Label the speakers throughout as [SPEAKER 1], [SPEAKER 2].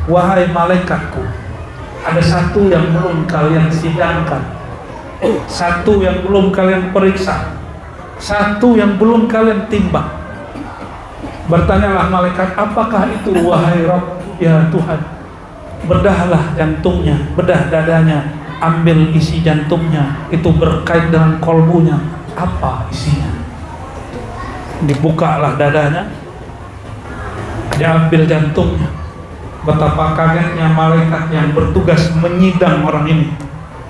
[SPEAKER 1] wahai malaikatku, ada satu yang belum kalian sidangkan, satu yang belum kalian periksa, satu yang belum kalian timbang. Bertanyalah malaikat, apakah itu wahai Rabb, ya Tuhan? Bedahlah jantungnya, bedah dadanya, ambil isi jantungnya, itu berkait dengan kolbunya, apa isinya? Dibukalah dadanya, diambil jantungnya. Betapa kagetnya malaikat yang bertugas menyidang orang ini.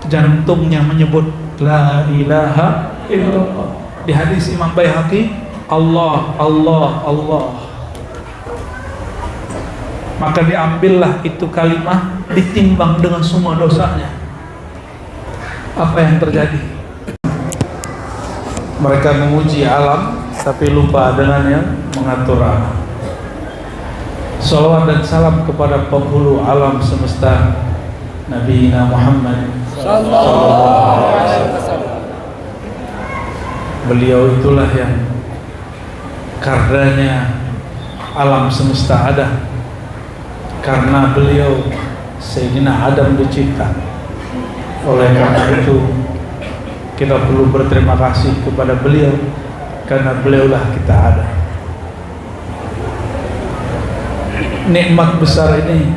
[SPEAKER 1] Jantungnya menyebut la ilaha illallah. Di hadis Imam Baihaqi, Allah, Allah, Allah. Maka diambillah itu kalimah, ditimbang dengan semua dosanya. Apa yang terjadi? Mereka memuji alam, tapi lupa dengan yang mengatur alam. Salawat dan salam kepada penghulu alam semesta, Nabi Muhammad sallallahu alaihi wasallam. Beliau itulah yang karenanya alam semesta ada. Karena beliau Sayyidina Adam dicipta. Oleh karena itu kita perlu berterima kasih kepada beliau, karena beliaulah kita ada. Nikmat besar ini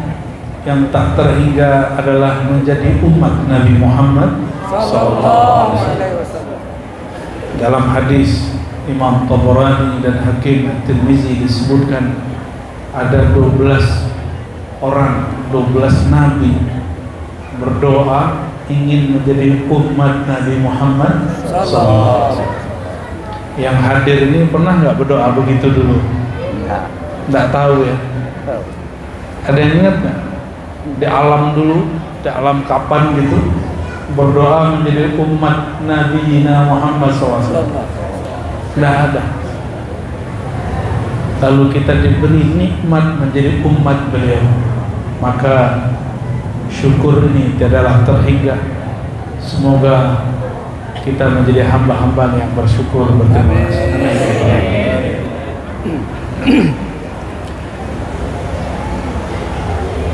[SPEAKER 1] yang tak terhingga adalah menjadi umat Nabi Muhammad sallallahu alaihi wasallam. Dalam hadis Imam Tabarani dan Hakim At-Tirmizi disebutkan ada 12 orang, 12 nabi berdoa ingin menjadi umat Nabi Muhammad sallallahu alaihi wasallam. Yang hadir ini pernah nggak berdoa begitu dulu? Nggak tahu ya. Ada yang ingat nggak? Di alam dulu, di alam kapan gitu berdoa menjadi umat Nabi Muhammad SAW? Nggak ada. Lalu kita diberi nikmat menjadi umat beliau, maka syukur ini tiadalah terhingga. Semoga kita menjadi hamba-hamba yang bersyukur berterima kasih.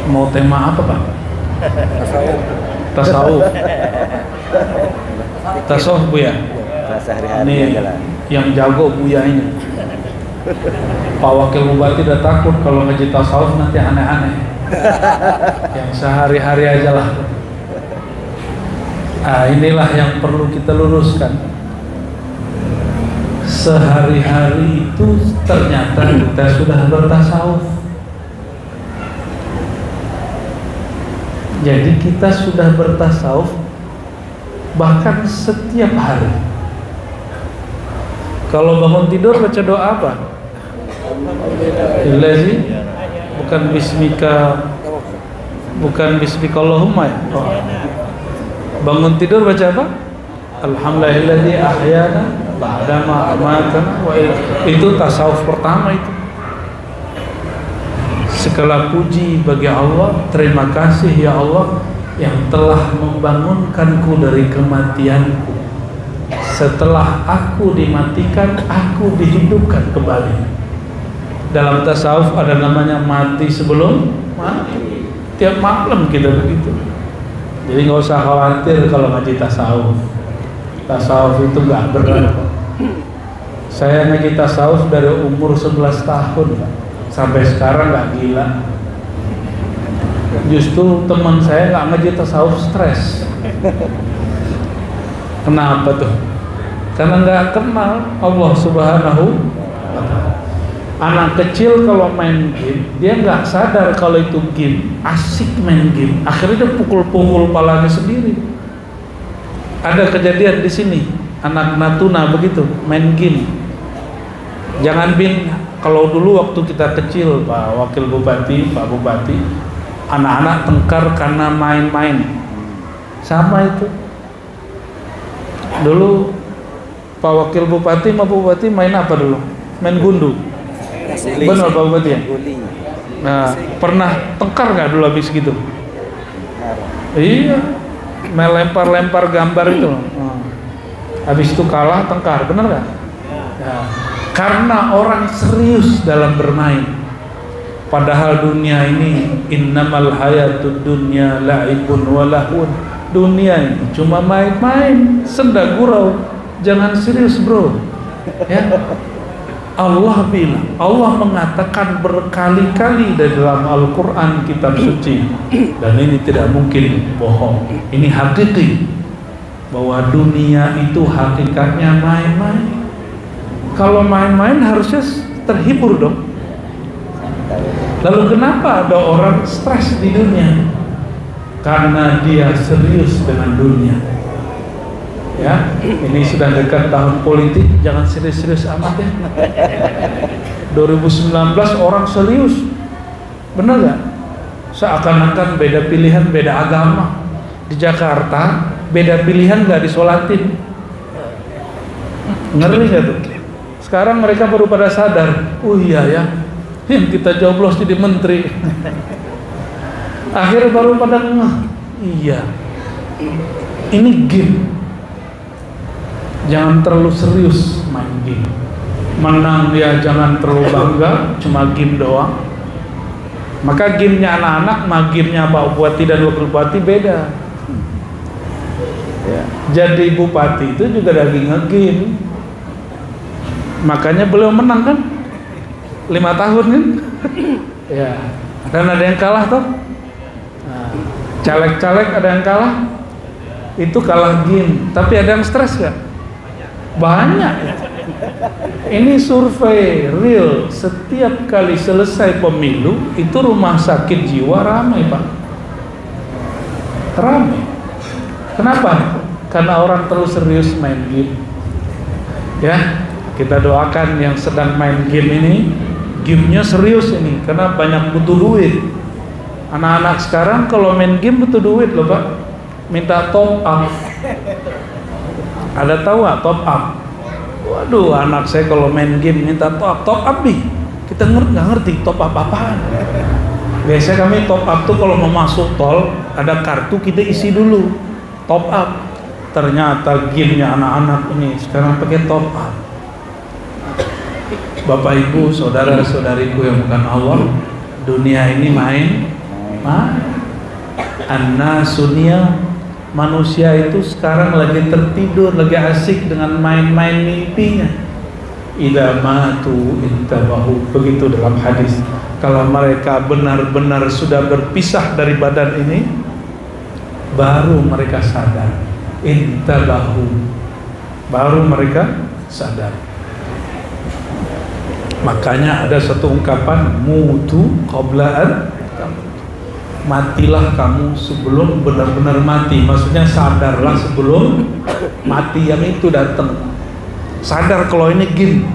[SPEAKER 1] Mau tema apa Pak? Tasawuf. Tasawuf Buya. Ini yang jago Buya ini. Pak Wakil Bupati udah takut kalau ngaji tasawuf nanti aneh-aneh. Yang sehari-hari aja lah. Inilah yang perlu kita luruskan. Sehari-hari itu ternyata kita sudah bertasawuf. Jadi kita sudah bertasawuf bahkan setiap hari. Kalau bangun tidur baca doa apa? Ilazi, bukan bismika, bukan bismikallahumma ya? Oh. Bangun tidur baca apa? Alhamdulillahilladzi ahyana ba'dama amatana wa itu tasawuf pertama itu. Segala puji bagi Allah, terima kasih ya Allah yang telah membangunkanku dari kematianku. Setelah aku dimatikan, aku dihidupkan kembali. Dalam tasawuf ada namanya mati sebelum mati. Tiap malam kita begitu. Jadi nggak usah khawatir kalau ngaji tasawuf. Tasawuf itu nggak berat. Saya ngaji tasawuf dari umur 11 tahun, Pak. Sampai sekarang nggak gila. Justru teman saya nggak ngaji tasawuf stres. Kenapa tuh? Karena nggak kenal Allah Subhanahu wa Ta'ala. Anak kecil kalau main game, dia nggak sadar kalau itu game, asik main game. Akhirnya dia pukul-pukul palanya sendiri. Ada kejadian di sini, anak Natuna begitu, main game. Jangan kalau dulu waktu kita kecil, Pak Wakil Bupati, Pak Bupati, anak-anak tengkar karena main-main. Sama itu. Dulu Pak Wakil Bupati sama Bupati main apa dulu? Main gundu. Benar Pak Bupati ya? Nah, pernah tengkar nggak dulu habis gitu? Iya, melempar-lempar gambar itu. Habis itu kalah tengkar, benar nggak? Nah, karena orang serius dalam bermain. Padahal dunia ini innamal hayatud dunya la'ibun wa lahun. Dunia ini cuma main-main, senda gurau. Jangan serius, bro. Ya. Allah bilang, Allah mengatakan berkali-kali di dalam Al-Quran kitab suci, dan ini tidak mungkin bohong. Ini hakiki bahwa dunia itu hakikatnya main-main. Kalau main-main harusnya terhibur dong. Lalu kenapa ada orang stres di dunia? Karena dia serius dengan dunia. Ya, ini sudah dekat tahun politik, jangan serius-serius amat ya. 2019 orang serius, benar gak? Seakan-akan beda pilihan, beda agama. Di Jakarta beda pilihan gak disolatin. Ngeri gak tuh? Sekarang mereka baru pada sadar, oh iya ya, kita joblos jadi menteri. Akhirnya baru pada ngeh, iya, ini game. Jangan terlalu serius main game. Menang dia jangan terlalu bangga, cuma game doang. Maka gamenya anak-anak, sama gamenya Pak Bupati dan Wakil Bupati beda. Ya. Jadi Bupati itu juga lagi nge-game. Makanya beliau menang kan 5 tahun kan. Ya. Dan ada yang kalah toh. Nah, caleg-caleg ada yang kalah. Itu kalah game. Tapi ada yang stres gak? Banyak. Ini survei real. Setiap kali selesai pemilu itu rumah sakit jiwa ramai, Pak. Ramai. Kenapa? Karena orang terlalu serius main game. Ya, kita doakan yang sedang main game ini, gamenya serius ini, karena banyak butuh duit. Anak-anak sekarang kalau main game butuh duit loh, Pak. Minta top up. Ada tahu nggak top up? Waduh, anak saya kalau main game minta top up nih. Kita nggak ngerti top up apaan. Biasanya kami top up tuh kalau mau masuk tol ada kartu kita isi dulu top up. Ternyata gamenya anak-anak ini sekarang pakai top up. Bapak Ibu, saudara-saudariku yang bukan Allah, dunia ini main. An-nasunia, manusia itu sekarang lagi tertidur, lagi asik dengan main-main mimpinya. Idza matu intabahu, begitu dalam hadis. Kalau mereka benar-benar sudah berpisah dari badan ini, baru mereka sadar. Intabahu, baru mereka sadar. Makanya ada satu ungkapan, mutu qabla an, matilah kamu sebelum benar-benar mati. Maksudnya sadarlah sebelum mati yang itu datang. Sadar kalau ini game.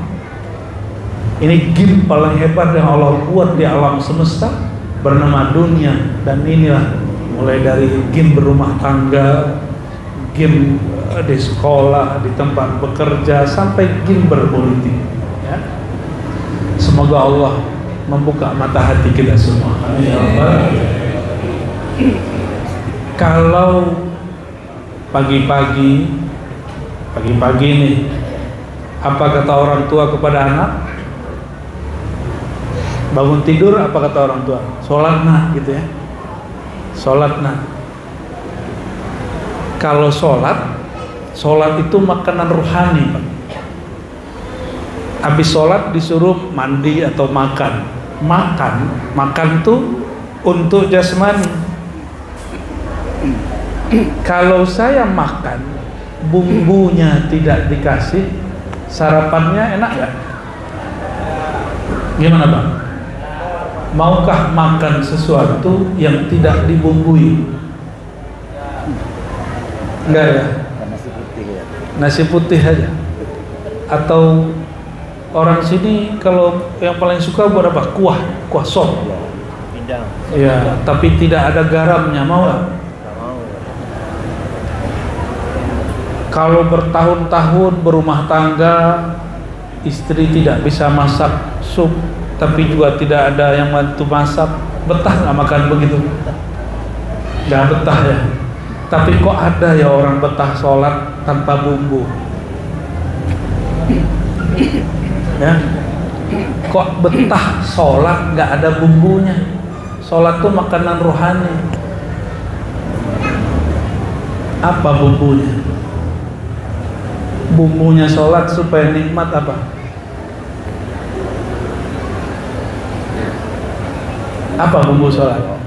[SPEAKER 1] Ini game paling hebat yang Allah buat di alam semesta, bernama dunia. Dan inilah mulai dari game berumah tangga, game di sekolah, di tempat bekerja, sampai game berpolitik ya. Semoga Allah membuka mata hati kita semua. Kalau pagi-pagi nih, apa kata orang tua kepada anak? Bangun tidur, apa kata orang tua? Sholat nak, gitu ya. Sholat nak. Kalau sholat itu makanan rohani, Pak. Habis sholat disuruh mandi atau makan. Makan tuh untuk jasmani. Kalau saya makan bumbunya tidak dikasih, sarapannya enak gak? Gimana Bang? Maukah makan sesuatu yang tidak dibumbui? Enggak ya? Nasi putih aja. Atau orang sini kalau yang paling suka buat apa? Kuah sop. Ya, tapi tidak ada garamnya, mau gak? Kalau bertahun-tahun berumah tangga, istri tidak bisa masak sup, tapi juga tidak ada yang bantu masak, betah nggak makan begitu? Nggak betah ya. Tapi kok ada ya orang betah sholat tanpa bumbu? Ya, Kok betah sholat nggak ada bumbunya? Sholat tuh makanan rohani. Apa bumbunya? Bumbunya sholat supaya nikmat apa? Apa bumbu sholat?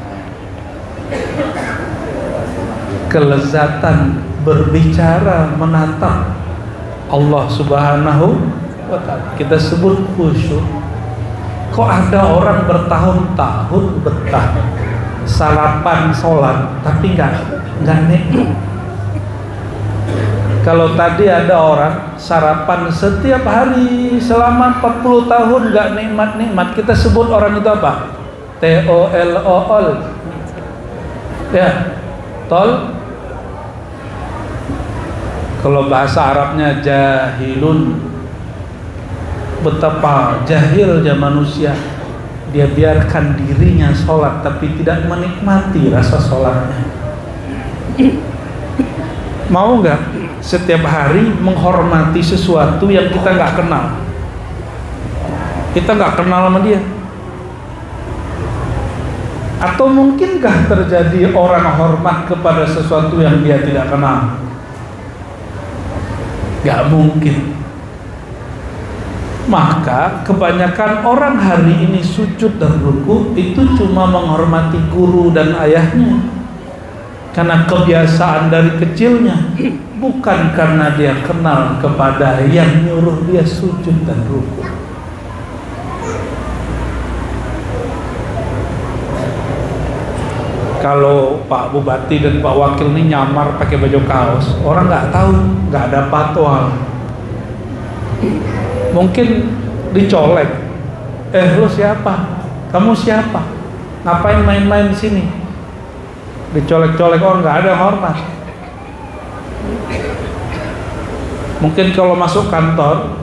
[SPEAKER 1] Kelezatan berbicara, menatap Allah Subhanahu wa ta'ala. Kita sebut khusyuk. Kok ada orang bertahun-tahun betah sarapan sholat tapi nggak nikmat? Kalau tadi ada orang sarapan setiap hari selama 40 tahun nggak nikmat-nikmat, kita sebut orang itu apa? T-O-L-O-L. Ya, tol. Kalau bahasa Arabnya jahilun. Betapa jahilnya manusia. Dia biarkan dirinya sholat tapi tidak menikmati rasa sholatnya. Mau nggak setiap hari menghormati sesuatu yang kita nggak kenal? Kita nggak kenal sama dia. Atau mungkinkah terjadi orang hormat kepada sesuatu yang dia tidak kenal? Gak mungkin. Maka kebanyakan orang hari ini sujud dan ruku itu cuma menghormati guru dan ayahnya, karena kebiasaan dari kecilnya, bukan karena dia kenal kepada yang nyuruh dia sujud dan ruku. Kalau Pak Bupati dan Pak Wakil ini nyamar pakai baju kaos, orang nggak tahu, nggak ada patwal. Mungkin dicolek. Lu siapa? Kamu siapa? Ngapain main-main di sini? Dicolek-colek orang, nggak ada hormat. Mungkin kalau masuk kantor,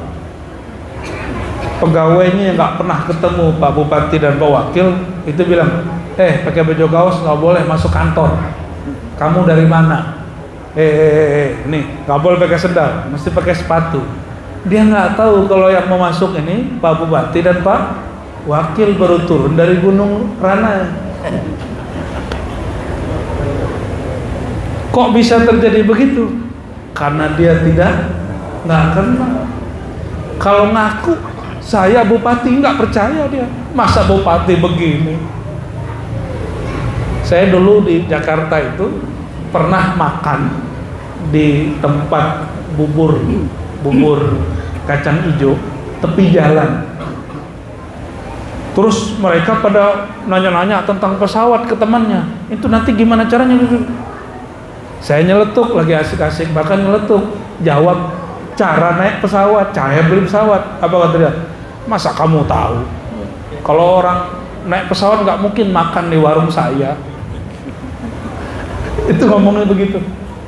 [SPEAKER 1] pegawainya yang nggak pernah ketemu Pak Bupati dan Pak Wakil itu bilang, pakai baju kaos nggak boleh masuk kantor. Kamu dari mana? Nih nggak boleh pakai sendal, mesti pakai sepatu. Dia nggak tahu kalau yang mau masuk ini Pak Bupati dan Pak Wakil baru turun dari Gunung Rana. Kok bisa terjadi begitu? Karena dia nggak kenal. Kalau ngaku saya Bupati, nggak percaya dia. Masa Bupati begini? Saya dulu di Jakarta itu pernah makan di tempat bubur kacang hijau tepi jalan. Terus mereka pada nanya-nanya tentang pesawat ke temannya. Itu nanti gimana caranya? Saya nyeletuk, lagi asik-asik bahkan nyeletuk, jawab cara naik pesawat, cara beli pesawat. Apa kata dia? Masa kamu tahu? Kalau orang naik pesawat nggak mungkin makan di warung saya. Itu ngomongnya begitu.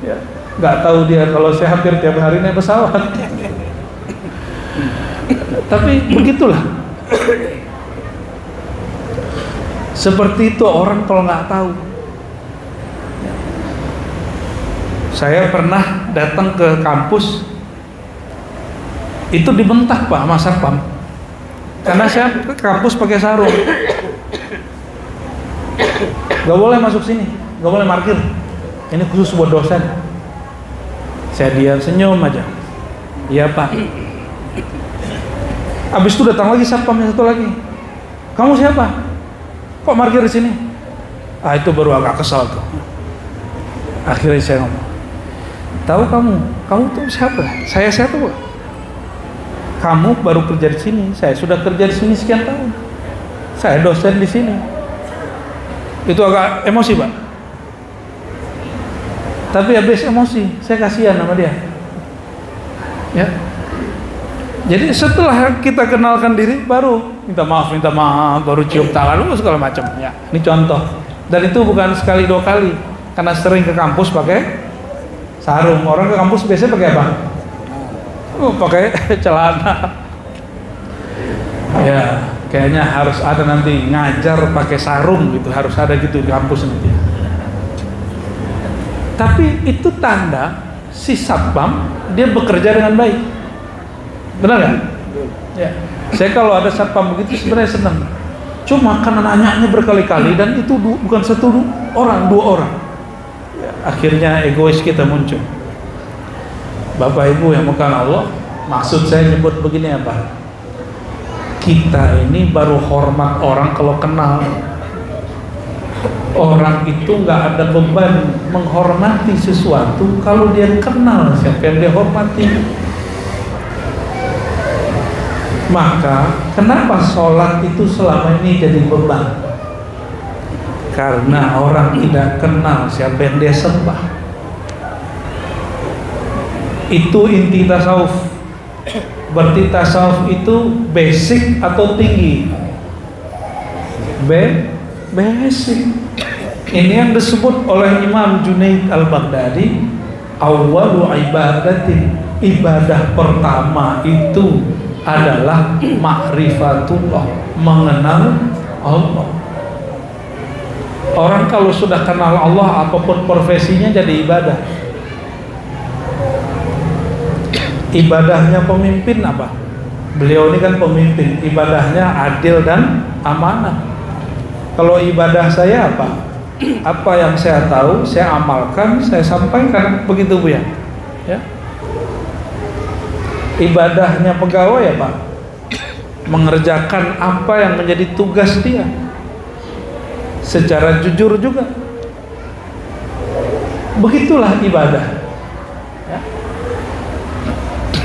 [SPEAKER 1] Ya, nggak tahu dia kalau saya hampir tiap hari naik pesawat. Tapi begitulah. Seperti itu orang kalau nggak tahu. Saya pernah datang ke kampus, itu dibentak Pak sama Satpam, karena saya ke kampus pakai sarung. Gak boleh masuk sini, gak boleh parkir. Ini khusus buat dosen. Saya diam, senyum aja. Iya Pak. Abis itu datang lagi Satpam yang satu lagi. Kamu siapa? Kok parkir di sini? Itu baru agak kesal tuh. Akhirnya saya ngomong, tahu kamu tuh siapa? Saya siapa Pak? Kamu baru kerja di sini, saya sudah kerja di sini sekian tahun. Saya dosen di sini. Itu agak emosi Pak. Tapi habis emosi, saya kasihan sama dia. Ya. Jadi setelah kita kenalkan diri, baru minta maaf, baru cium tangan, segala macam. Ya, ini contoh. Dan itu bukan sekali dua kali, karena sering ke kampus pakai sarung. Orang ke kampus biasanya pakai apa? Pakai celana. Ya, kayaknya harus ada nanti ngajar pakai sarung gitu, harus ada gitu di kampus nanti. Tapi itu tanda si satpam dia bekerja dengan baik. Benar nggak? Ya. Saya kalau ada satpam begitu sebenarnya senang. Cuma karena nanyanya berkali-kali dan itu bukan satu orang, dua orang. Ya, akhirnya egois kita muncul. Bapak Ibu yang bukan Allah, maksud saya nyebut begini apa? Kita ini baru hormat orang kalau kenal. Orang itu nggak ada beban menghormati sesuatu kalau dia kenal siapa yang dia hormati. Maka kenapa sholat itu selama ini jadi beban? Karena orang tidak kenal siapa yang dia sembah. Itu inti tasawuf. Berarti tasawuf itu basic atau tinggi? Basic. Ini yang disebut oleh Imam Junaid Al-Baghdadi, awwalu ibadatin, ibadah pertama itu adalah ma'rifatullah, mengenal Allah. Orang kalau sudah kenal Allah, apapun profesinya jadi ibadah. Ibadahnya pemimpin apa? Beliau ini kan pemimpin, ibadahnya adil dan amanah. Kalau ibadah saya apa? Apa yang saya tahu, saya amalkan, saya sampaikan, begitu Bu ya? Ibadahnya pegawai apa? Mengerjakan apa yang menjadi tugas dia secara jujur juga. Begitulah ibadah.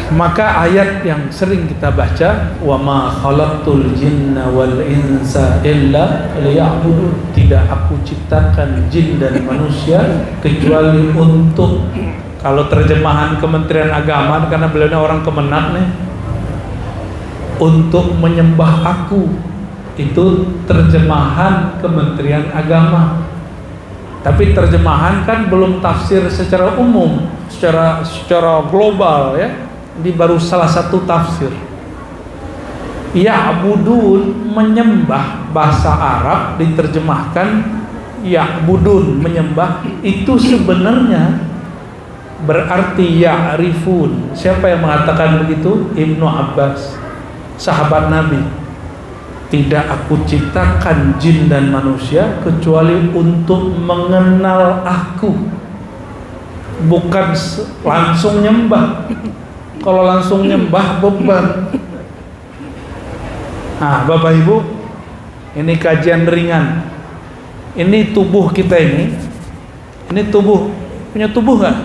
[SPEAKER 1] Maka ayat yang sering kita baca, wa ma khalaqtul jinna wal insa illa liya'budun, tidak aku ciptakan jin dan manusia kecuali untuk, kalau terjemahan Kementerian Agama, karena beliau orang Kemenak nih, untuk menyembah aku, itu terjemahan Kementerian Agama. Tapi terjemahan kan belum tafsir secara umum, secara global ya. Ini baru salah satu tafsir. Ya'budun, menyembah, bahasa Arab diterjemahkan ya'budun, menyembah, itu sebenarnya berarti ya'rifun. Siapa yang mengatakan begitu? Ibnu Abbas, sahabat Nabi. Tidak aku ciptakan jin dan manusia kecuali untuk mengenal aku, bukan langsung nyembah. Kalau langsung nyembah beban. Nah, Bapak Ibu, ini kajian ringan. Ini tubuh kita ini tubuh, punya tubuh nggak?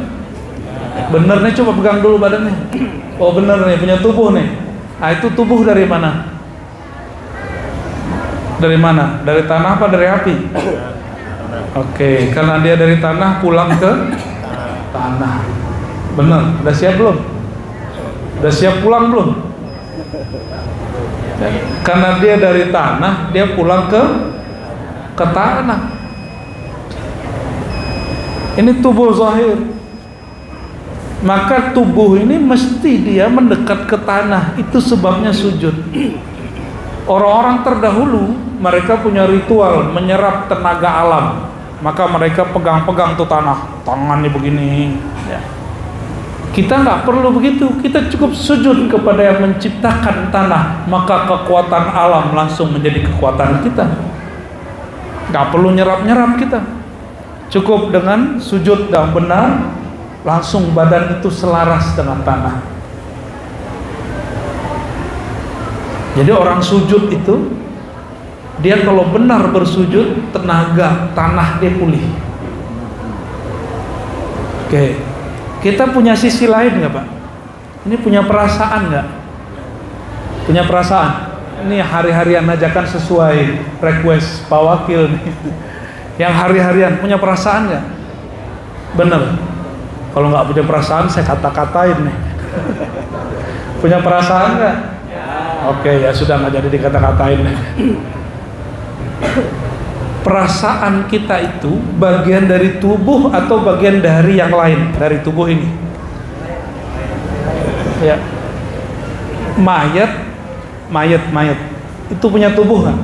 [SPEAKER 1] Bener nih, coba pegang dulu badannya. Oh bener nih, punya tubuh nih. Nah, itu tubuh dari mana? Dari mana? Dari tanah apa dari api? Oke, karena dia dari tanah, pulang ke tanah. Bener, udah siap belum? Udah siap pulang belum? Karena dia dari tanah, dia pulang ke tanah. Ini tubuh zahir. Maka tubuh ini mesti dia mendekat ke tanah. Itu sebabnya sujud. Orang-orang terdahulu mereka punya ritual menyerap tenaga alam. Maka mereka pegang-pegang tuh tanah, tangannya begini ya. Kita nggak perlu begitu, kita cukup sujud kepada yang menciptakan tanah, maka kekuatan alam langsung menjadi kekuatan kita. Nggak perlu nyerap-nyerap kita, cukup dengan sujud yang benar, langsung badan itu selaras dengan tanah. Jadi orang sujud itu, dia kalau benar bersujud, tenaga tanah dia pulih. Oke. Kita punya sisi lain nggak Pak? Ini punya perasaan nggak? Punya perasaan? Ini hari-harian ajakan sesuai request Pak Wakil nih. Yang hari-harian punya perasaan nggak? Bener. Kalau nggak punya perasaan saya kata-katain nih. Punya perasaan nggak? Oke ya sudah, nggak jadi dikata-katain nih. Perasaan kita itu bagian dari tubuh atau bagian dari yang lain dari tubuh ini? Ya. Mayat itu punya tubuh nggak?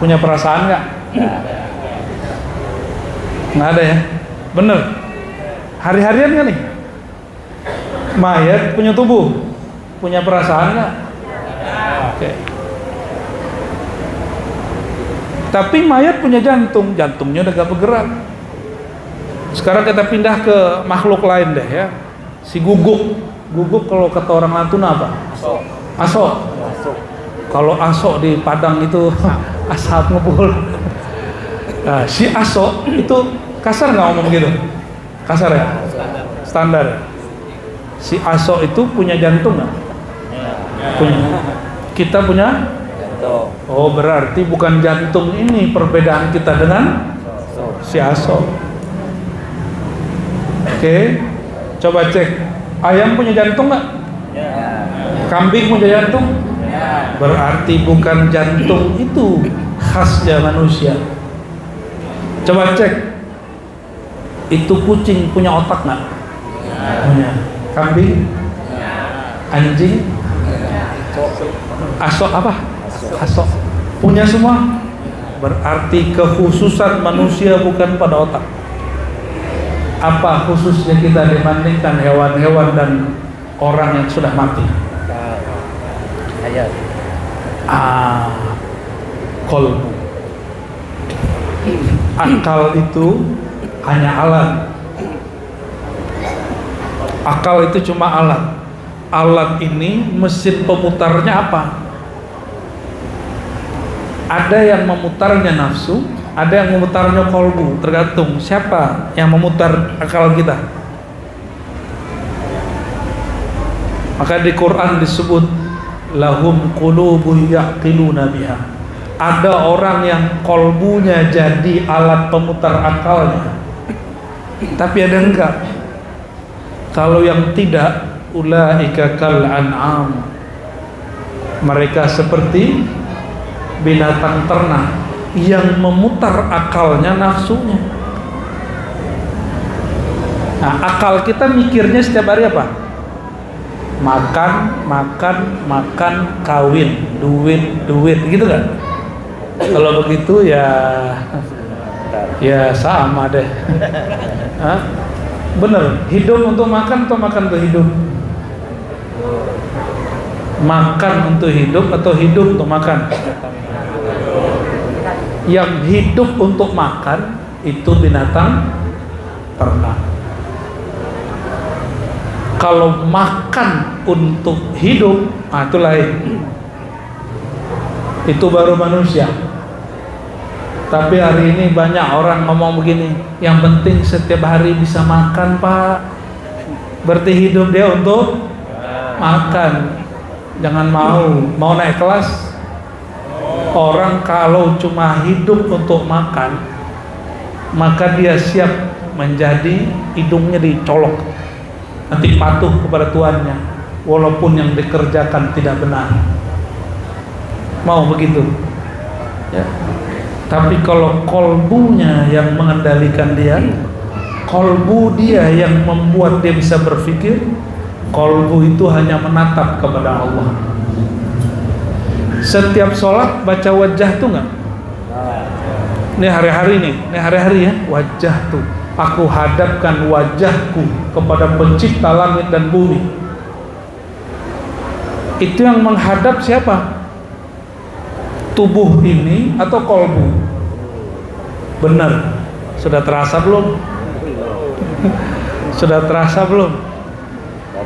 [SPEAKER 1] Punya perasaan nggak? Nggak ada ya? Bener. Hari-harian kan nih? Mayat punya tubuh, punya perasaan nggak? Oke. Tapi mayat punya jantung, jantungnya udah gak bergerak. Sekarang kita pindah ke makhluk lain deh ya. Si guguk. Guguk kalau kata orang Natuna apa? Asok. Kalau asok di Padang itu asap ngebul. Nah, si asok itu kasar nggak ngomong gitu? Kasar ya? Standar ya? Si asok itu punya jantung nggak? Punya. Kita punya? Oh, berarti bukan jantung ini perbedaan kita dengan si asok. Oke, coba cek. Ayam punya jantung nggak? Kambing punya jantung? Berarti bukan jantung itu khasnya manusia. Coba cek. Itu kucing punya otak nggak? Punya. Kambing? Anjing? Asok apa? Asok. Punya semua? Berarti kekhususan manusia bukan pada otak. Apa khususnya kita dibandingkan hewan-hewan dan orang yang sudah mati? Kolbu. Akal itu hanya alat. Akal itu cuma alat. Alat ini mesin pemutarnya apa? Ada yang memutarnya nafsu, ada yang memutarnya kolbu. Tergantung siapa yang memutar akal kita. Maka di Quran disebut lahum qulubun yaqiluna biha. Ada orang yang kolbunya jadi alat pemutar akalnya, tapi ada enggak. Kalau yang tidak, ulaika kal an'am, mereka seperti binatang ternak yang memutar akalnya nafsunya. Nah, akal kita mikirnya setiap hari apa? Makan, kawin, duit, gitu kan? Kalau begitu ya sama deh. Hah? Bener, hidup untuk makan atau makan untuk hidup? Makan untuk hidup atau hidup untuk makan? Yang hidup untuk makan itu binatang ternak. Kalau makan untuk hidup, itu lain. Itu baru manusia. Tapi hari ini banyak orang ngomong begini, yang penting setiap hari bisa makan, Pak. Berarti hidup dia untuk makan. Jangan mau naik kelas. Orang kalau cuma hidup untuk makan, maka dia siap menjadi hidungnya dicolok, nanti patuh kepada tuannya walaupun yang dikerjakan tidak benar. Mau begitu ya? Tapi kalau kolbunya yang mengendalikan dia, kolbu dia yang membuat dia bisa berpikir, kolbu itu hanya menatap kepada Allah. Setiap sholat baca wajah tuh nggak? Ini hari-hari ya, wajah tuh. Aku hadapkan wajahku kepada pencipta langit dan bumi. Itu yang menghadap siapa? Tubuh ini atau kolbu? Benar. Sudah terasa belum? Sudah terasa belum?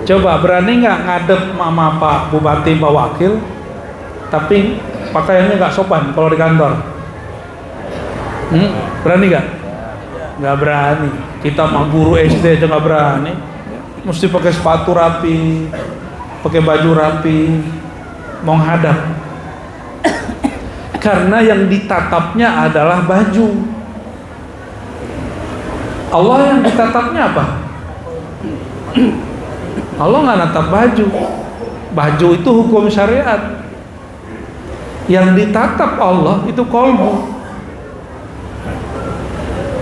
[SPEAKER 1] Coba berani nggak ngadep mama Pak Bupati, Pak Wakil, tapi pakaiannya nggak sopan kalau di kantor? Berani nggak? Nggak berani. Kita mah guru SD aja nggak berani. Mesti pakai sepatu rapi, pakai baju rapi, mau hadap. Karena yang ditatapnya adalah baju. Allah yang ditatapnya apa? Allah nggak natap baju. Baju itu hukum syariat. Yang ditatap Allah itu kolbu.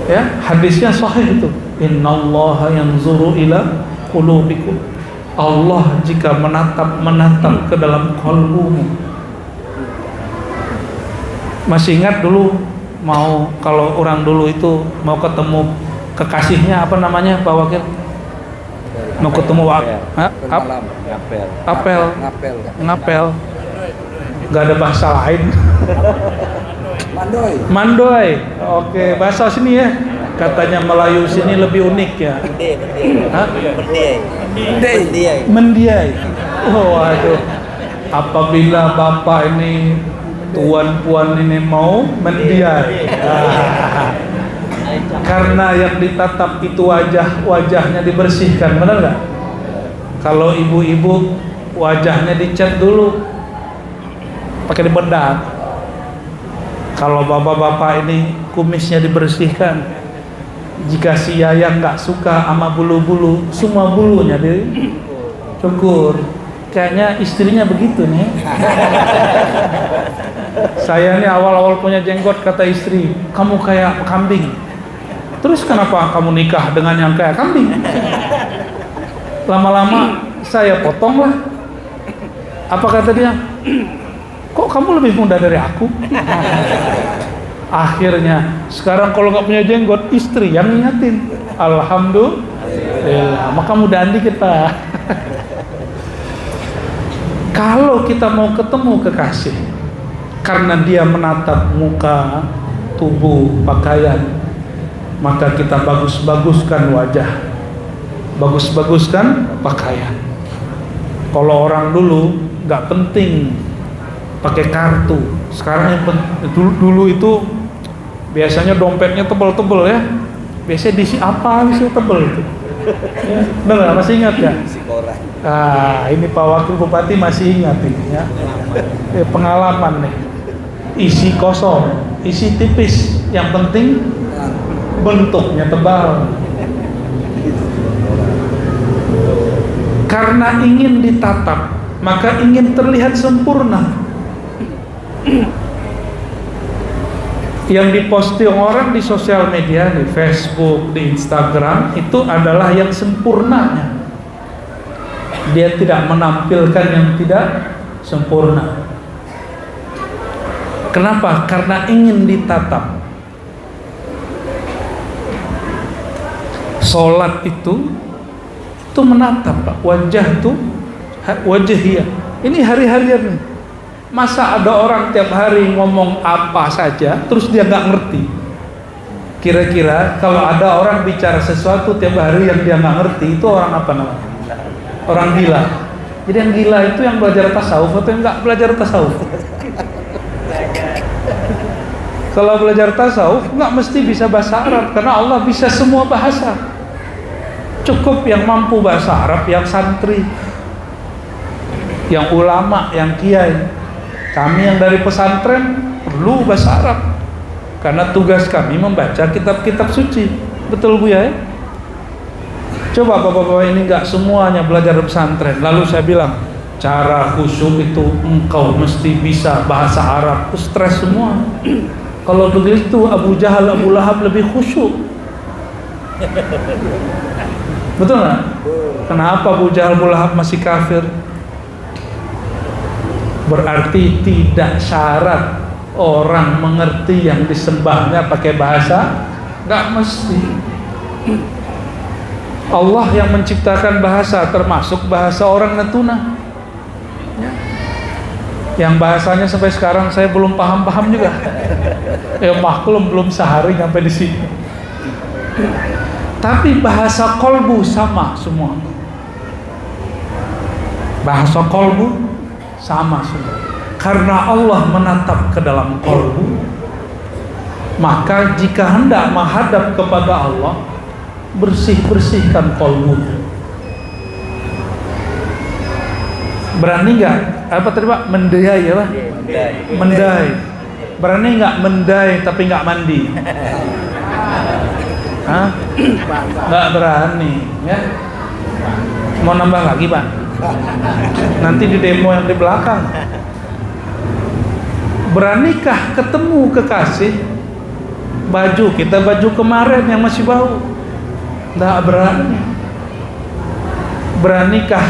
[SPEAKER 1] Ya, hadisnya sahih itu. Innallaha yanzuru ila qulubikum. Allah jika menatap ke dalam kolbumu. Masih ingat dulu kalau orang dulu itu mau ketemu kekasihnya, apa namanya Pak Wakil? Mau ketemu ngapel. Nggak ada bahasa lain.
[SPEAKER 2] Mandoy.
[SPEAKER 1] Mandoy. Oke, bahasa sini ya. Katanya Melayu sini lebih unik ya. Hah? Mendiai. Oh, aduh. Apabila Bapak ini tuan puan ini mau mendiai. Karena yang ditatap itu wajahnya dibersihkan, benar nggak? Kalau ibu-ibu wajahnya dicat dulu, pakai dibedak. Kalau bapak-bapak ini kumisnya dibersihkan. Jika si Yayang nggak suka sama bulu-bulu, semua bulunya dicukur. Kayaknya istrinya begitu nih. Saya nih awal-awal punya jenggot, kata istri, kamu kayak kambing. Terus kenapa kamu nikah dengan yang kayak kambing? Lama-lama saya potong lah. Apa kata dia? Kok kamu lebih muda dari aku? Akhirnya sekarang kalau nggak punya jenggot, istri yang ngingetin. Alhamdulillah. Maka mudahan dikit Pak. Kalau kita mau ketemu kekasih, karena dia menatap muka, tubuh, pakaian, maka kita bagus-baguskan wajah, bagus-baguskan pakaian. Kalau orang dulu nggak penting pakai kartu, sekarang yang dulu itu biasanya dompetnya tebel-tebel ya, biasanya diisi apa sih tebel itu? Benar, masih ingat ya? Ini Pak Wakil Bupati masih ingat ini ya. Pengalaman nih. Isi kosong, isi tipis, yang penting bentuknya tebal. Karena ingin ditatap, maka ingin terlihat sempurna. Yang diposting orang di sosial media, di Facebook, di Instagram, itu adalah yang sempurnanya. Dia tidak menampilkan yang tidak sempurna. Kenapa? Karena ingin ditatap. Sholat itu menatap, Pak. Wajah itu wajahnya. Ini hari-harian nih. Masa ada orang tiap hari ngomong apa saja, terus dia nggak ngerti? Kira-kira kalau ada orang bicara sesuatu tiap hari yang dia nggak ngerti, itu orang apa namanya? Orang gila. Jadi yang gila itu yang belajar tasawuf atau yang nggak belajar tasawuf? Kalau belajar tasawuf nggak mesti bisa bahasa Arab, karena Allah bisa semua bahasa. Cukup yang mampu bahasa Arab, yang santri, yang ulama, yang kiai. Kami yang dari pesantren perlu bahasa Arab, karena tugas kami membaca kitab-kitab suci. Betul Bu ya? Coba bapak-bapak ini nggak semuanya belajar pesantren. Lalu saya bilang, cara khusyuk itu engkau mesti bisa bahasa Arab. Stres semua. Kalau begitu Abu Jahal, Abu Lahab lebih khusyuk. Betul nggak? Kenapa Abu Jahal, Abu Lahab masih kafir? Berarti tidak syarat orang mengerti yang disembahnya pakai bahasa, nggak mesti. Allah yang menciptakan bahasa, termasuk bahasa orang Natuna ya. Yang bahasanya sampai sekarang saya belum paham juga. Ya maklum, belum sehari sampai di sini. Tapi bahasa kolbu sama semua. Bahasa kolbu sama semua. Karena Allah menatap ke dalam kolbu, maka jika hendak menghadap kepada Allah, bersihkan kolbunya. Berani nggak? Apa tadi Pak? Mendai ya Pak? Mendai. Berani nggak mendai tapi nggak mandi? Hah? Nggak berani ya? Mau nambah lagi Pak? Nanti di demo yang di belakang. Beranikah ketemu kekasih, baju kita baju kemarin yang masih bau? Nggak berani. Beranikah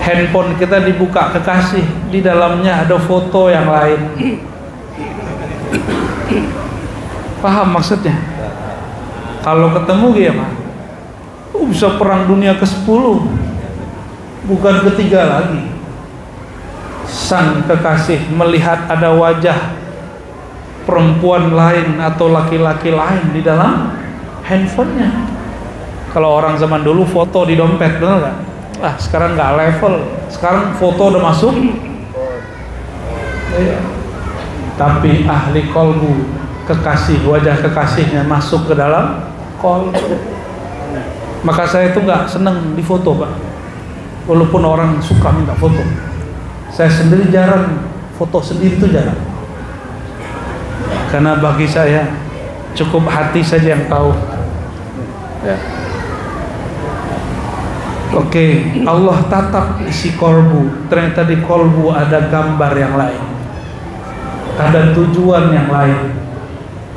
[SPEAKER 1] handphone kita dibuka kekasih, di dalamnya ada foto yang lain? Paham maksudnya? Kalau ketemu gimana? Bisa perang dunia ke-10, bukan ke-3 lagi. sang kekasih melihat ada wajah perempuan lain atau laki-laki lain di dalam handphonenya. Kalau orang zaman dulu foto di dompet, benar nggak? Sekarang nggak level. Sekarang foto udah masuk. Tapi ahli kolbu, kekasih, wajah kekasihnya masuk ke dalam kolbu. Maka saya itu nggak seneng difoto, Pak. Walaupun orang suka minta foto, saya sendiri jarang foto sendiri, itu jarang. Karena bagi saya cukup hati saja yang tahu. Ya. Oke, Allah tatap isi kolbu. Ternyata di kolbu ada gambar yang lain, ada tujuan yang lain.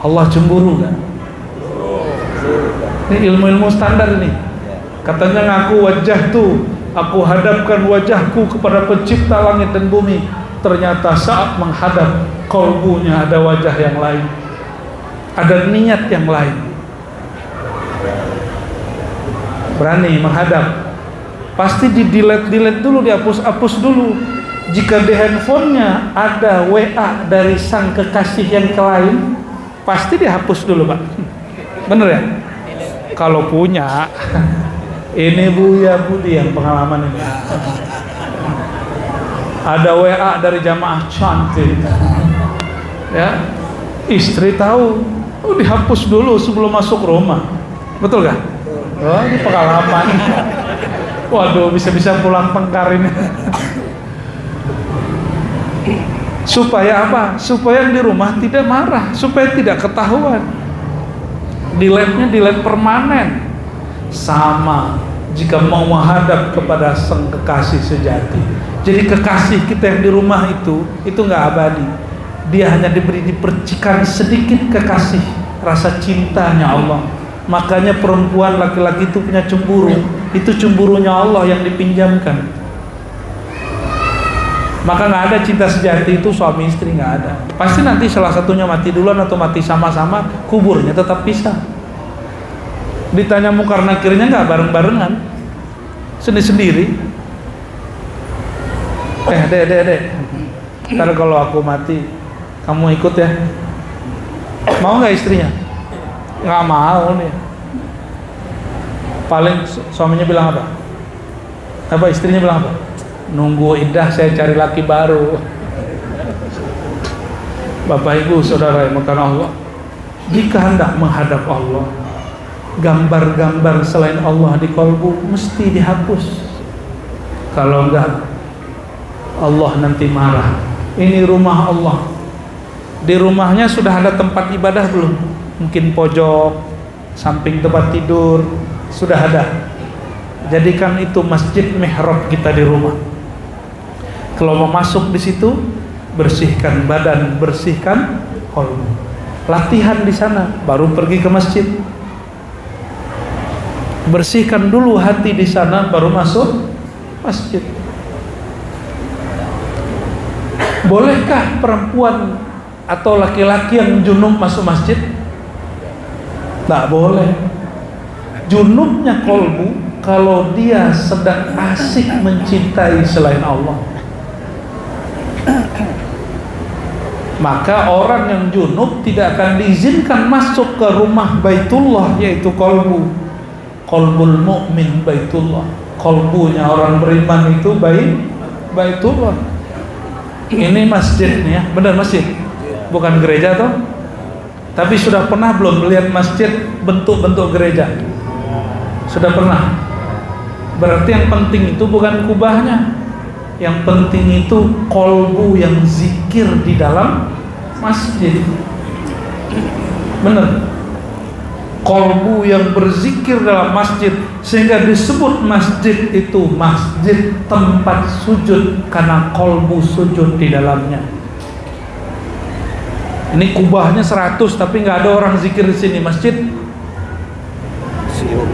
[SPEAKER 1] Allah cemburu kan? Ini ilmu-ilmu standar nih. Katanya ngaku wajah tuh, aku hadapkan wajahku kepada pencipta langit dan bumi. Ternyata saat menghadap, kolbunya ada wajah yang lain, ada niat yang lain. Berani menghadap, pasti di-delete dulu, dihapus dulu. Jika di handphonenya ada WA dari sang kekasih yang lain, pasti dihapus dulu, Pak. Bener ya? Kalau punya. Ini Buya Budi yang pengalaman ini. Ada WA dari jamaah cantik, ya, istri tahu, dihapus dulu sebelum masuk rumah. Betul gak? Oh, ini pengalaman. Waduh, bisa-bisa pulang tengkar ini. Supaya apa? Supaya yang di rumah tidak marah, supaya tidak ketahuan. Delete-nya permanen. Sama jika mau menghadap kepada sang kekasih sejati. Jadi kekasih kita yang di rumah itu nggak abadi. Dia hanya diberi dipercikan sedikit kekasih, rasa cintanya Allah. Makanya perempuan, laki-laki itu punya cemburu. Itu cemburunya Allah yang dipinjamkan. Maka nggak ada cinta sejati itu suami istri, nggak ada. Pasti nanti salah satunya mati duluan atau mati sama-sama, kuburnya tetap pisah. Ditanya mungkar nakirnya nggak bareng-barengan, sendiri-sendiri. Dek, ntar kalau aku mati kamu ikut ya. Mau nggak istrinya? Nggak mau nih. Paling suaminya bilang apa? Istrinya bilang apa? Nunggu iddah saya cari laki baru. Bapak Ibu Saudara yang makan Allah, jika hendak menghadap Allah, gambar-gambar selain Allah di kolbu mesti dihapus. Kalau enggak, Allah nanti marah. Ini rumah Allah. Di rumahnya sudah ada tempat ibadah belum? Mungkin pojok, samping tempat tidur, sudah ada. Jadikan itu masjid mihrab kita di rumah. Kalau mau masuk di situ, bersihkan badan, bersihkan kolbu. Latihan di sana, baru pergi ke masjid. Bersihkan dulu hati di sana, baru masuk masjid. Bolehkah perempuan atau laki-laki yang junub masuk masjid? Tak boleh. Junubnya kolbu kalau dia sedang asik mencintai selain Allah. Maka orang yang junub tidak akan diizinkan masuk ke rumah Baitullah, yaitu kolbu. Kolbul mu'min Baitullah. Kolbunya orang beriman itu Baitullah. Ini masjid nih ya, benar masjid, bukan gereja toh. Tapi sudah pernah belum melihat masjid bentuk-bentuk gereja? Sudah pernah. Berarti yang penting itu bukan kubahnya, yang penting itu kolbu yang zikir di dalam masjid. Benar. Kolbu yang berzikir dalam masjid, sehingga disebut masjid itu masjid tempat sujud karena kolbu sujud di dalamnya. Ini kubahnya 100 tapi nggak ada orang zikir di sini.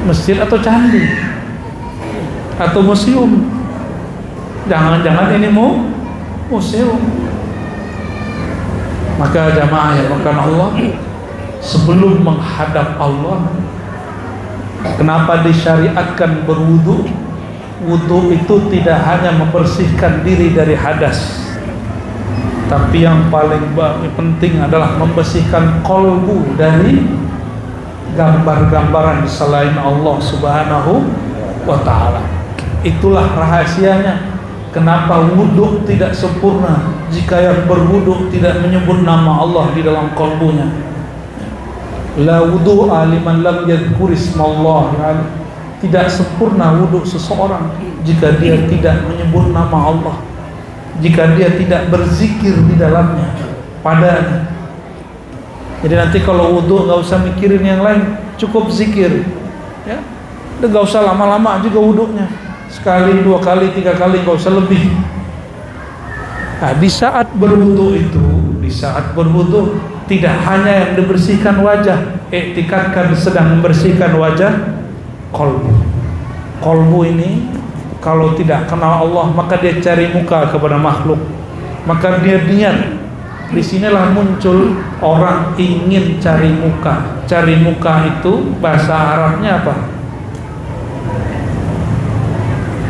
[SPEAKER 1] Masjid atau candi atau museum. Jangan-jangan ini museum. Maka jamaah yang makan Allah, sebelum menghadap Allah, kenapa disyariatkan berwudu? Wudu itu tidak hanya membersihkan diri dari hadas, Tapi yang paling penting adalah membersihkan kolbu dari gambar-gambaran selain Allah Subhanahu wa ta'ala. Itulah rahasianya kenapa wudhu tidak sempurna jika yang berwudhu tidak menyebut nama Allah di dalam kolbunya. La wudhu liman lam yadhkur ismallah. Tidak sempurna wudhu seseorang jika dia tidak menyebut nama Allah, jika dia tidak berzikir di dalamnya padanya. Jadi nanti kalau wudhu nggak usah mikirin yang lain, cukup zikir, ya. Nggak usah lama-lama juga wudhunya, sekali, 2 kali, 3 kali, nggak usah lebih. Nah, di saat berwudhu tidak hanya yang dibersihkan wajah, iktikadkan sedang membersihkan wajah, kolbu ini kalau tidak kenal Allah maka dia cari muka kepada makhluk, maka dia niat. Disinilah muncul orang ingin cari muka. Cari muka itu bahasa Arabnya apa?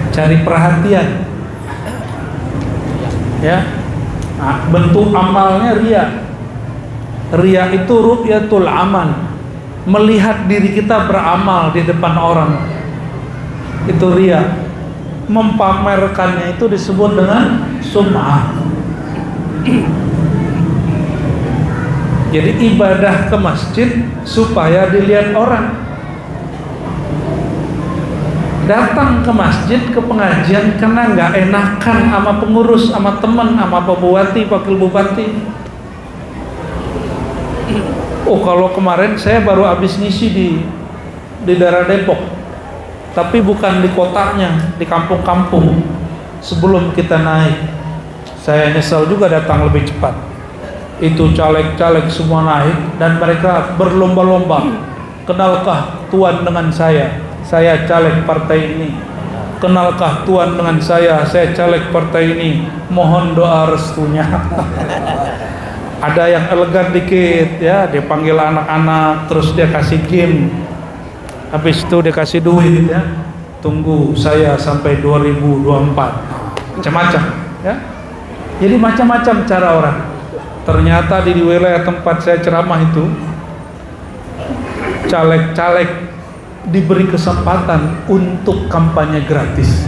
[SPEAKER 1] Cari perhatian, ya. Nah, bentuk amalnya riya. Riya itu ru'yatul amal, melihat diri kita beramal di depan orang. Itu riya. Mempamerkannya itu disebut dengan sum'ah. Jadi ibadah ke masjid supaya dilihat orang. Datang ke masjid, ke pengajian karena nggak enakan sama pengurus, sama teman, sama Pak Bupati, Wakil Bupati. Oh, kalau kemarin saya baru habis ngisi di daerah Depok, tapi bukan di kotanya, di kampung-kampung. Sebelum kita naik, saya nyesal juga datang lebih cepat. Itu caleg-caleg semua naik dan mereka berlomba-lomba. Kenalkah Tuan dengan saya caleg partai ini. Kenalkah Tuan dengan saya caleg partai ini. Mohon doa restunya. Ada yang elegan dikit, ya, dia panggil anak-anak, terus dia kasih game. Habis itu dia kasih duit, ya. Tunggu saya sampai 2024. Macam-macam, ya. Jadi macam-macam cara orang. Ternyata di wilayah tempat saya ceramah itu, caleg-caleg diberi kesempatan untuk kampanye gratis.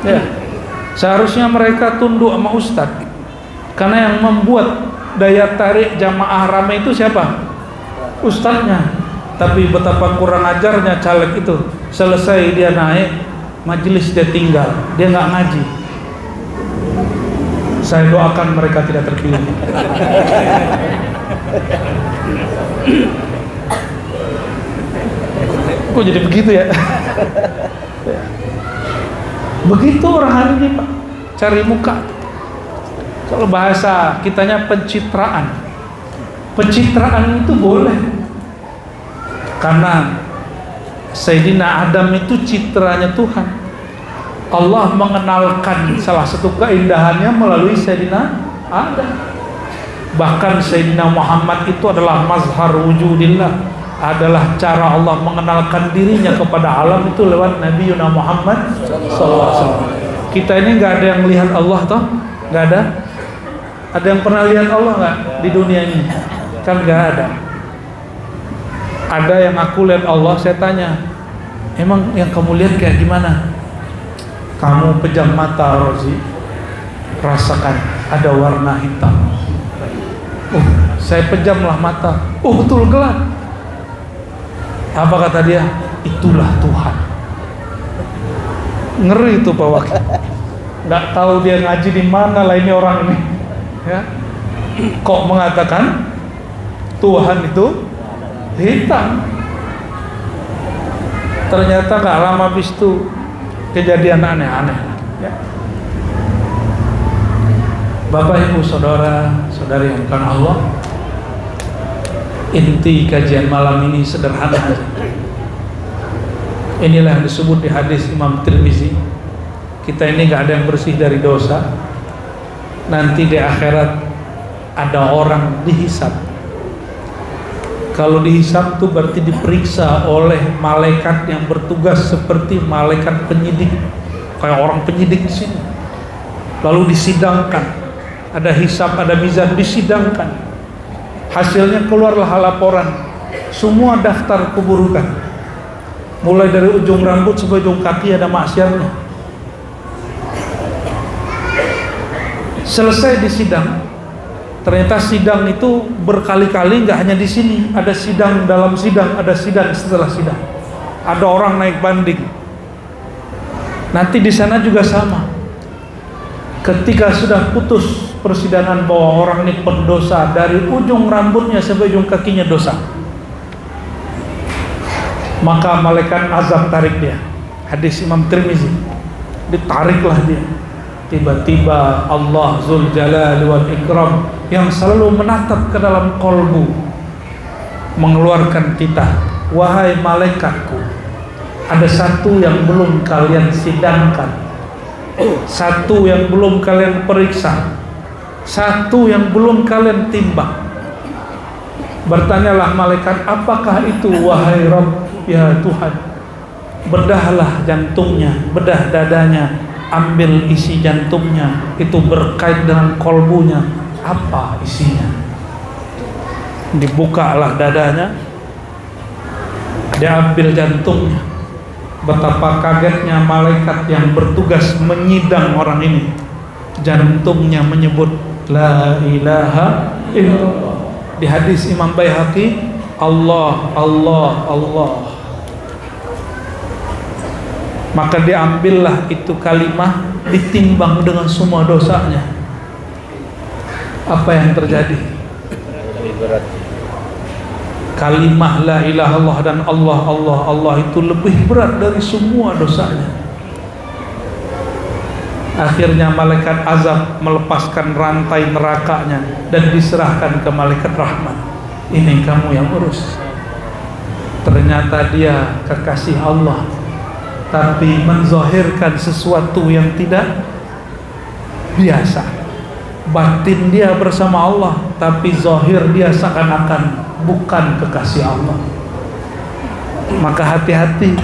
[SPEAKER 1] Ya, seharusnya mereka tunduk sama ustadz, karena yang membuat daya tarik jamaah ramai itu siapa? Ustadznya. Tapi betapa kurang ajarnya caleg itu. Selesai dia naik, majelis dia tinggal, dia nggak ngaji. Saya doakan mereka tidak terpilih. Kok jadi begitu ya? Begitu orang hari ini, Pak. Cari muka. Kalau bahasa kitanya pencitraan. Pencitraan itu boleh. Karena Sayyidina Adam itu citranya Tuhan. Allah mengenalkan salah satu keindahannya melalui Sayyidina Adam. Bahkan Sayyidina Muhammad itu adalah mazhar wujudillah, adalah cara Allah mengenalkan dirinya kepada alam itu lewat Nabi Muhammad SAW. Kita ini nggak ada yang melihat Allah toh, nggak ada. Ada yang pernah lihat Allah nggak di dunia ini? Kan nggak ada. Ada yang aku lihat Allah, saya tanya, emang yang kamu lihat kayak gimana? Kamu pejam mata, Rozi, rasakan ada warna hitam. Saya pejamlah mata. Betul gelap. Apa kata dia? Itulah Tuhan. Ngeri itu Pak Wakil. Nggak tahu dia ngaji di mana lah ini orang ini. Ya. Kok mengatakan Tuhan itu hitam? Ternyata nggak lama habis itu kejadian aneh-aneh, ya. Bapak Ibu Saudara Saudari yang bukan Allah, inti kajian malam ini sederhana aja. Inilah yang disebut di hadis Imam Tirmizi, kita ini gak ada yang bersih dari dosa. Nanti di akhirat ada orang dihisab. Kalau dihisab itu berarti diperiksa oleh malaikat yang bertugas seperti malaikat penyidik, kayak orang penyidik di sini. Lalu disidangkan. ada hisab, ada mizan, disidangkan. Hasilnya keluarlah laporan, semua daftar keburukan, mulai dari ujung rambut sampai ujung kaki ada maksiatnya. Selesai disidang, ternyata sidang itu berkali-kali, nggak hanya di sini, ada sidang dalam sidang, ada sidang setelah sidang, ada orang naik banding. Nanti di sana juga sama. Ketika sudah putus persidangan bahwa orang ini pendosa dari ujung rambutnya sampai ujung kakinya dosa, maka malaikat azab tarik dia. Hadis Imam Tirmizi, ditariklah dia. Tiba-tiba Allah Zul Jalal wal Ikram yang selalu menatap ke dalam kolbu mengeluarkan titah, wahai malaikatku, ada satu yang belum kalian sidangkan, satu yang belum kalian periksa, satu yang belum kalian timbang. Bertanyalah malaikat, apakah itu wahai Rabb, ya Tuhan? Bedahlah jantungnya, bedah dadanya, ambil isi jantungnya, itu berkait dengan kolbunya, apa isinya? Dibukalah dadanya, diambil jantungnya. Betapa kagetnya malaikat yang bertugas menyidang orang ini. Jantungnya menyebut la ilaha illallah. Di hadis Imam Baihaqi, Allah, Allah, Allah. Maka diambillah itu kalimah, ditimbang dengan semua dosanya. Apa yang terjadi? Kalimah la ilaha illallah dan Allah, Allah, Allah itu lebih berat dari semua dosanya. Akhirnya malaikat azab melepaskan rantai nerakanya dan diserahkan ke malaikat rahmat. Ini kamu yang urus. Ternyata dia kekasih Allah, tapi menzahirkan sesuatu yang tidak biasa. Batin dia bersama Allah, tapi zahir dia seakan-akan bukan kekasih Allah. Maka hati-hati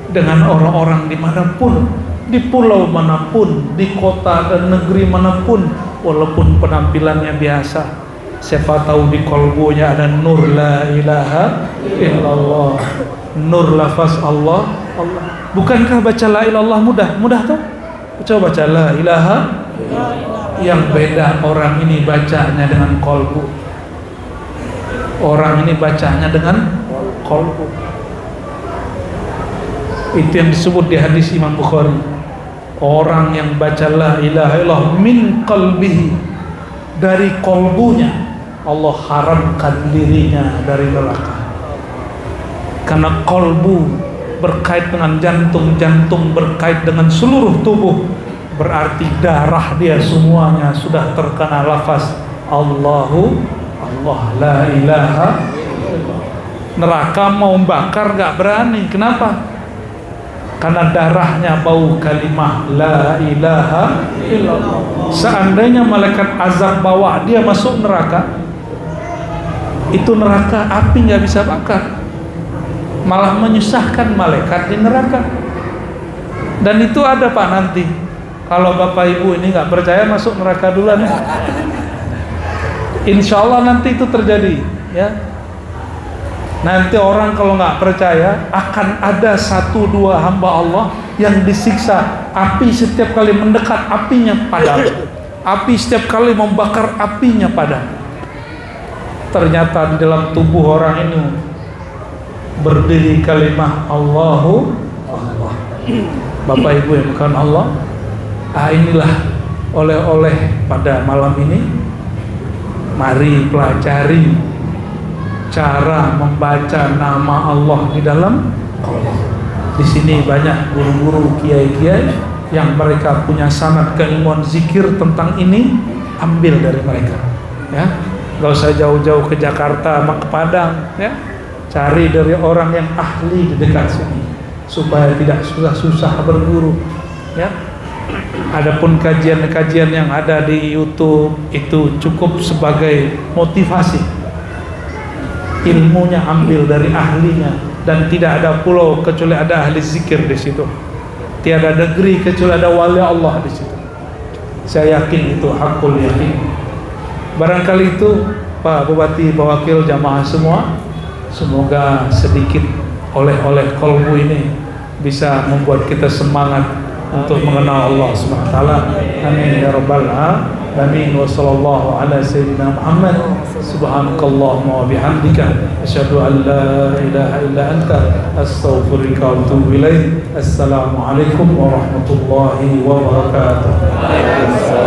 [SPEAKER 1] dengan orang-orang dimanapun, di pulau manapun, di kota dan negeri manapun, walaupun penampilannya biasa, siapa tahu di kolbunya ada nur la ilaha illallah, nur lafaz Allah, Allah. Bukankah baca la ilallah mudah? Mudah tuh. Coba baca la ilaha. Yang beda orang ini bacanya dengan kolbu, orang ini bacanya dengan kolbu. Itu yang disebut di hadis Imam Bukhari, orang yang baca la ilaha illallah min qalbihi, dari kolbunya, Allah haramkan dirinya dari neraka. Karena kolbu berkait dengan jantung, jantung berkait dengan seluruh tubuh, berarti darah dia semuanya sudah terkena lafaz Allahu Allah, la ilaha. Neraka mau bakar gak berani. Kenapa? Karena darahnya bau kalimah la ilaha illallah. Seandainya malaikat azab bawa dia masuk neraka, itu neraka api gak bisa bakar, malah menyusahkan malaikat di neraka. Dan itu ada Pak nanti. Kalau Bapak Ibu ini nggak percaya, masuk neraka duluan ya. Insya Allah nanti itu terjadi ya. Nanti orang kalau nggak percaya, akan ada 1-2 hamba Allah yang disiksa. Api setiap kali mendekat, apinya padam. Api setiap kali membakar, apinya padam. Ternyata di dalam tubuh orang ini berdiri kalimah Allahu Allah. Bapak Ibu yang bukan Allah, inilah oleh-oleh pada malam ini. Mari pelajari cara membaca nama Allah di dalam Quran. Di sini banyak guru-guru, kiai-kiai yang mereka punya sanad keilmuan zikir tentang ini, ambil dari mereka. Ya, nggak usah jauh-jauh ke Jakarta sama ke Padang. Ya, cari dari orang yang ahli di dekat sini, supaya tidak susah-susah berguru. Ya. Adapun kajian-kajian yang ada di YouTube itu cukup sebagai motivasi. Ilmunya ambil dari ahlinya, dan tidak ada pulau kecuali ada ahli zikir di situ. Tiada negeri kecuali ada wali Allah di situ. Saya yakin itu hakul yakin. Barangkali itu Pak Bupati, Pak Wakil, jamaah semua, semoga sedikit oleh-oleh kolbu ini bisa membuat kita semangat untuk mengenal Allah Subhanahu wa taala. Amin ya rabbal alamin. Wa sallallahu ala sayyidina Muhammad. Subhanakallahumma wa bihamdika asyhadu an la ilaha illa anta astaghfiruka wa atubu ilaik. Assalamualaikum warahmatullahi wabarakatuh.